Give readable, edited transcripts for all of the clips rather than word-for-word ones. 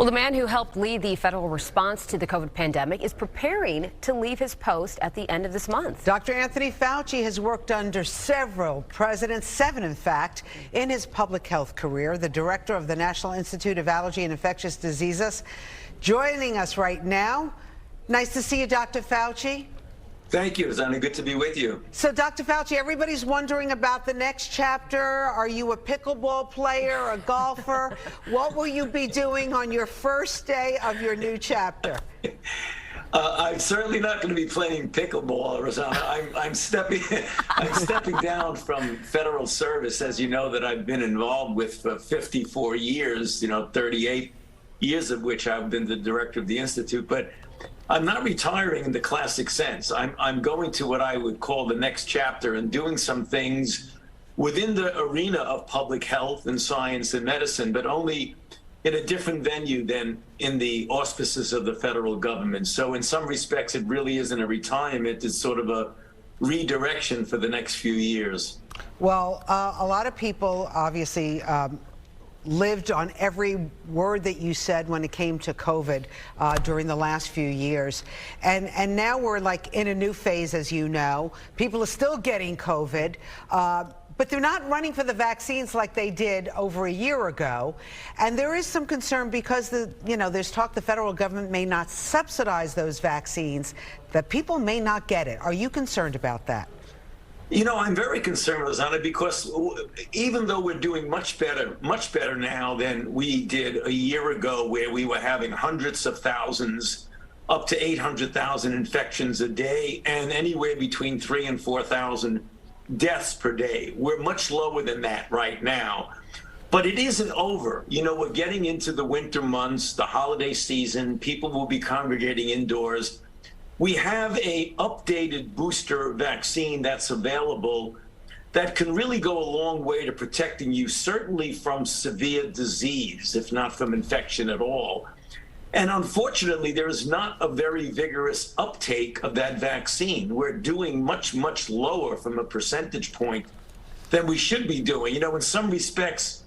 Well, the man who helped lead the federal response to the COVID pandemic is preparing to leave his post at the end of this month. Dr. Anthony Fauci has worked under several presidents, 7 in fact, in his public health career. The director of the National Institute of Allergy and Infectious Diseases joining us right now. Nice to see you, Dr. Fauci. Thank you, Rosanna. Good to be with you. So, Dr. Fauci, everybody's wondering about the next chapter. Are you a pickleball player, a golfer? What will you be doing on your first day of your new chapter? I'm certainly not going to be playing pickleball, Rosanna. I'm stepping down from federal service, as you know, that I've been involved with for 54 years, 38 years of which I've been the director of the Institute. But I'm not retiring in the classic sense. I'm going to what I would call the next chapter and doing some things within the arena of public health and science and medicine, but only in a different venue than in the auspices of the federal government. So in some respects, it really isn't a retirement. It's sort of a redirection for the next few years. Well, a lot of people obviously lived on every word that you said when it came to COVID during the last few years. And now we're like in a new phase, as you know. People are still getting COVID, but they're not running for the vaccines like they did over a year ago. And there is some concern because there's talk the federal government may not subsidize those vaccines, that people may not get it. Are you concerned about that? I'm very concerned, Rosanna, because even though we're doing much better now than we did a year ago, where we were having hundreds of thousands, up to 800,000 infections a day, and anywhere between 3,000 and 4,000 deaths per day. We're much lower than that right now. But it isn't over. We're getting into the winter months, the holiday season. People will be congregating indoors. We have a updated booster vaccine that's available that can really go a long way to protecting you, certainly from severe disease, if not from infection at all. And unfortunately, there is not a very vigorous uptake of that vaccine. We're doing much, much lower from a percentage point than we should be doing. In some respects,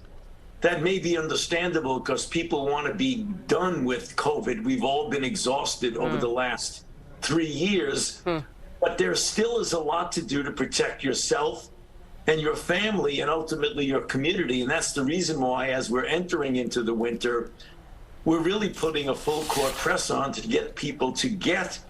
that may be understandable because people want to be done with COVID. We've all been exhausted over the last 3 years, but there still is a lot to do to protect yourself and your family and ultimately your community. And that's the reason why, as we're entering into the winter, we're really putting a full court press on to get people to get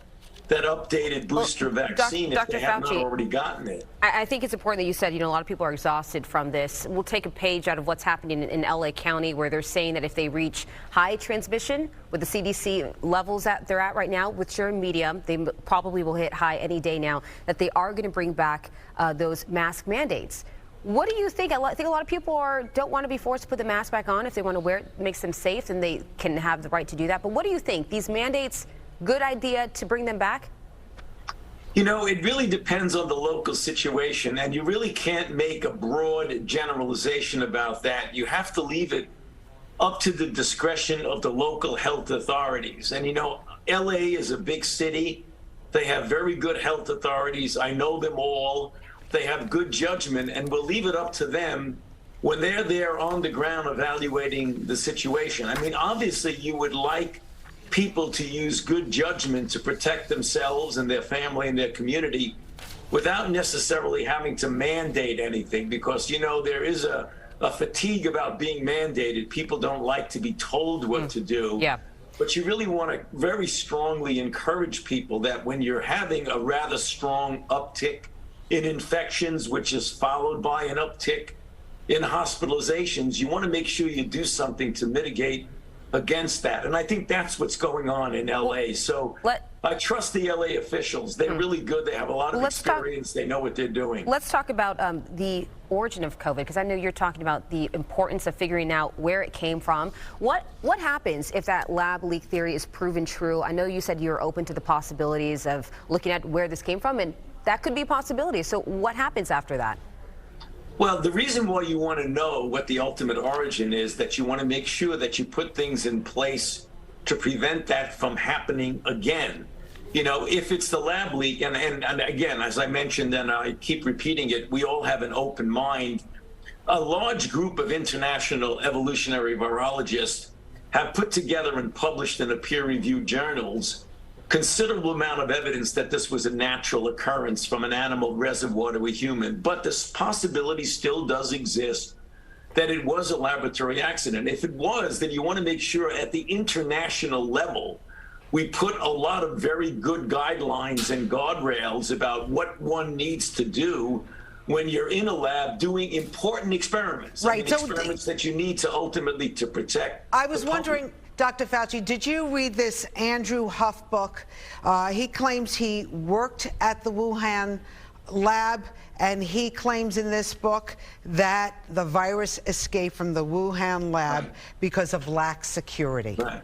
that updated booster vaccine if they have not already gotten it. I think it's important that you said, a lot of people are exhausted from this. We'll take a page out of what's happening in LA County, where they're saying that if they reach high transmission with the CDC levels that they're at right now, which are medium, they probably will hit high any day now, that they are going to bring back those mask mandates. What do you think? I think a lot of people don't want to be forced to put the mask back on. If they want to wear it, makes them safe, and they can have the right to do that. But what do you think? These mandates, good idea to bring them back? It really depends on the local situation, and you really can't make a broad generalization about that. You have to leave it up to the discretion of the local health authorities. And LA is a big city. They have very good health authorities. I know them all. They have good judgment, and we'll leave it up to them when they're there on the ground evaluating the situation. Obviously, you would like people to use good judgment to protect themselves and their family and their community without necessarily having to mandate anything, because there is a fatigue about being mandated. People don't like to be told what to do. Yeah. But you really want to very strongly encourage people that when you're having a rather strong uptick in infections, which is followed by an uptick in hospitalizations, you want to make sure you do something to mitigate against that. And I think that's what's going on in LA. So I trust the LA officials. They're really good. They have a lot of experience. They know what they're doing. Let's talk about the origin of COVID, because I know you're talking about the importance of figuring out where it came from. What happens if that lab leak theory is proven true? I know you said you're open to the possibilities of looking at where this came from, and that could be a possibility. So what happens after that? Well, the reason why you want to know what the ultimate origin is, that you want to make sure that you put things in place to prevent that from happening again. If it's the lab leak, and again, as I mentioned, and I keep repeating it, we all have an open mind. A large group of international evolutionary virologists have put together and published in a peer-reviewed journals considerable amount of evidence that this was a natural occurrence from an animal reservoir to a human. But this possibility still does exist that it was a laboratory accident. If it was, then you want to make sure at the international level we put a lot of very good guidelines and guardrails about what one needs to do when you're in a lab doing important experiments. Right. I mean, experiments that you need to ultimately to protect. I was wondering, Dr. Fauci, did you read this Andrew Huff book? He claims he worked at the Wuhan lab, and he claims in this book that the virus escaped from the Wuhan lab because of lax security. Right.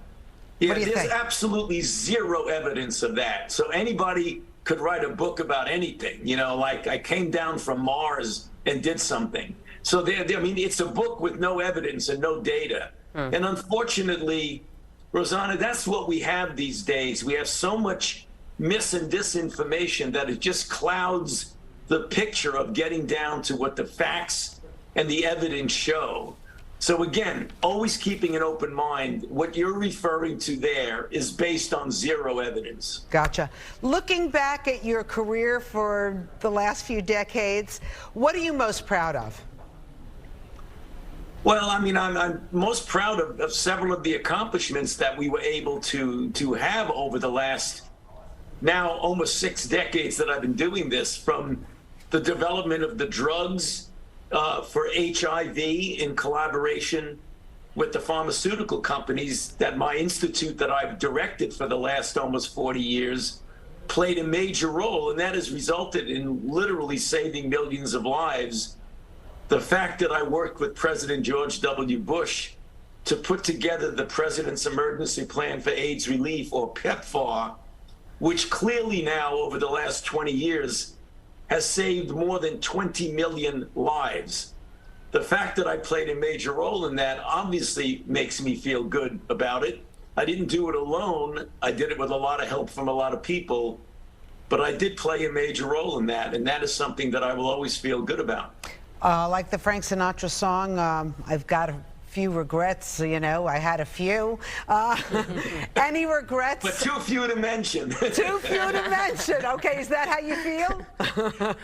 Yeah, What do you there's think? absolutely zero evidence of that. So anybody could write a book about anything, you know, like I came down from Mars and did something. So I mean, it's a book with no evidence and no data. And unfortunately, Rosanna, that's what we have these days. We have so much mis and disinformation that it just clouds the picture of getting down to what the facts and the evidence show. So again, always keeping an open mind. What you're referring to there is based on zero evidence. Gotcha. Looking back at your career for the last few decades, what are you most proud of? Well, I mean, I'm most proud of several of the accomplishments that we were able to have over the last now almost 6 decades that I've been doing this, from the development of the drugs for HIV in collaboration with the pharmaceutical companies that my institute that I've directed for the last almost 40 years played a major role, and that has resulted in literally saving millions of lives. The fact that I worked with President George W. Bush to put together the President's Emergency Plan for AIDS Relief, or PEPFAR, which clearly now over the last 20 years has saved more than 20 million lives. The fact that I played a major role in that obviously makes me feel good about it. I didn't do it alone. I did it with a lot of help from a lot of people, but I did play a major role in that, and that is something that I will always feel good about. Like the Frank Sinatra song, I've got a few regrets, you know, I had a few. Any regrets? But too few to mention. Too few to mention. Okay, is that how you feel?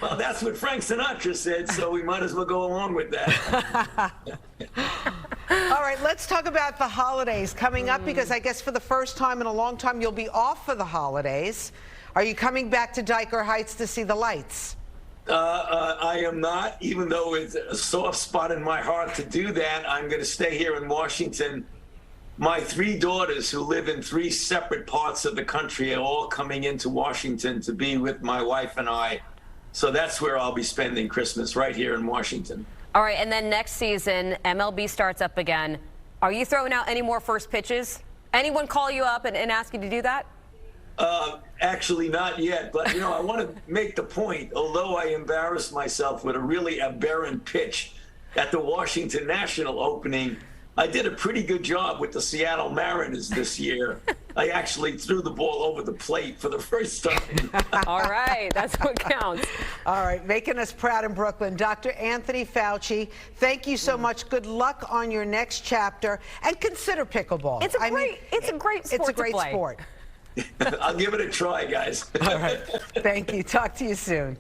Well, that's what Frank Sinatra said, so we might as well go along with that. All right, let's talk about the holidays coming up, because I guess for the first time in a long time you'll be off for the holidays. Are you coming back to Diker Heights to see the lights? I am not, even though it's a soft spot in my heart to do that. I'm going to stay here in Washington. My 3 daughters, who live in 3 separate parts of the country, are all coming into Washington to be with my wife and I. So that's where I'll be spending Christmas, right here in Washington. All right, and then next season, MLB starts up again. Are you throwing out any more first pitches? Anyone call you up and ask you to do that? Actually, not yet. But, you know, I want to make the point, although I embarrassed myself with a really aberrant pitch at the Washington National opening, I did a pretty good job with the Seattle Mariners this year. I actually threw the ball over the plate for the first time. All right, that's what counts. All right, making us proud in Brooklyn. Dr. Anthony Fauci, thank you so much. Good luck on your next chapter, and consider pickleball. It's a great sport. It's a great to play. sport. I'll give it a try, guys. All right, thank you. Talk to you soon.